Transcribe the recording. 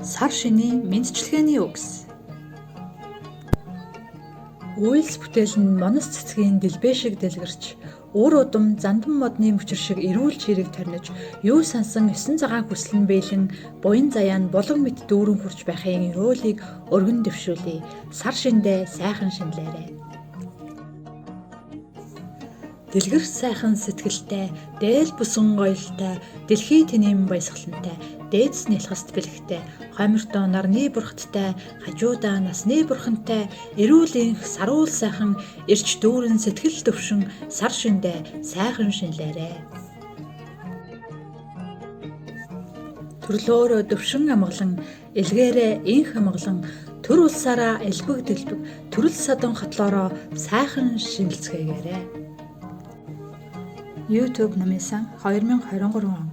Сар шинийн мэндчилгээний үгс. Үйлс бүтээл нь Монос цэцгийн дэлбээ шиг дэлгэрч, уур удам зандан модны мөчир шиг эрүүл чирэг тарниж, юу сансан 9 цагаан хүсэл нь бэлэн буян заяа нь булган мэт дүүрэн хурж байхын өөлийг өргөн дэвшүүлье. Сар шиндээ сайхан шинлээрэ. Дэлгэр сайхан сэтгэлтэй, дээл бүсэн гоёлтой, дэлхий тэнэм баясгалантай, дээдс нялхаст бэлэгтэй, хоймортоо нарны бурхттай, хажуудаа насны бурхантай, эрүүл инх саруул сайхан, ирч дүүрэн сэтгэл төвшин, сар шиндээ сайхан шинлээрэ. Төрлөөрөө төвшин амгалан, элгээрээ инх амгалан, төр улсаараа элбэг дэлбэг, төрөл садан хатлоороо сайхан шинэлцгээгээрэй. YouTube намын сан 2023 он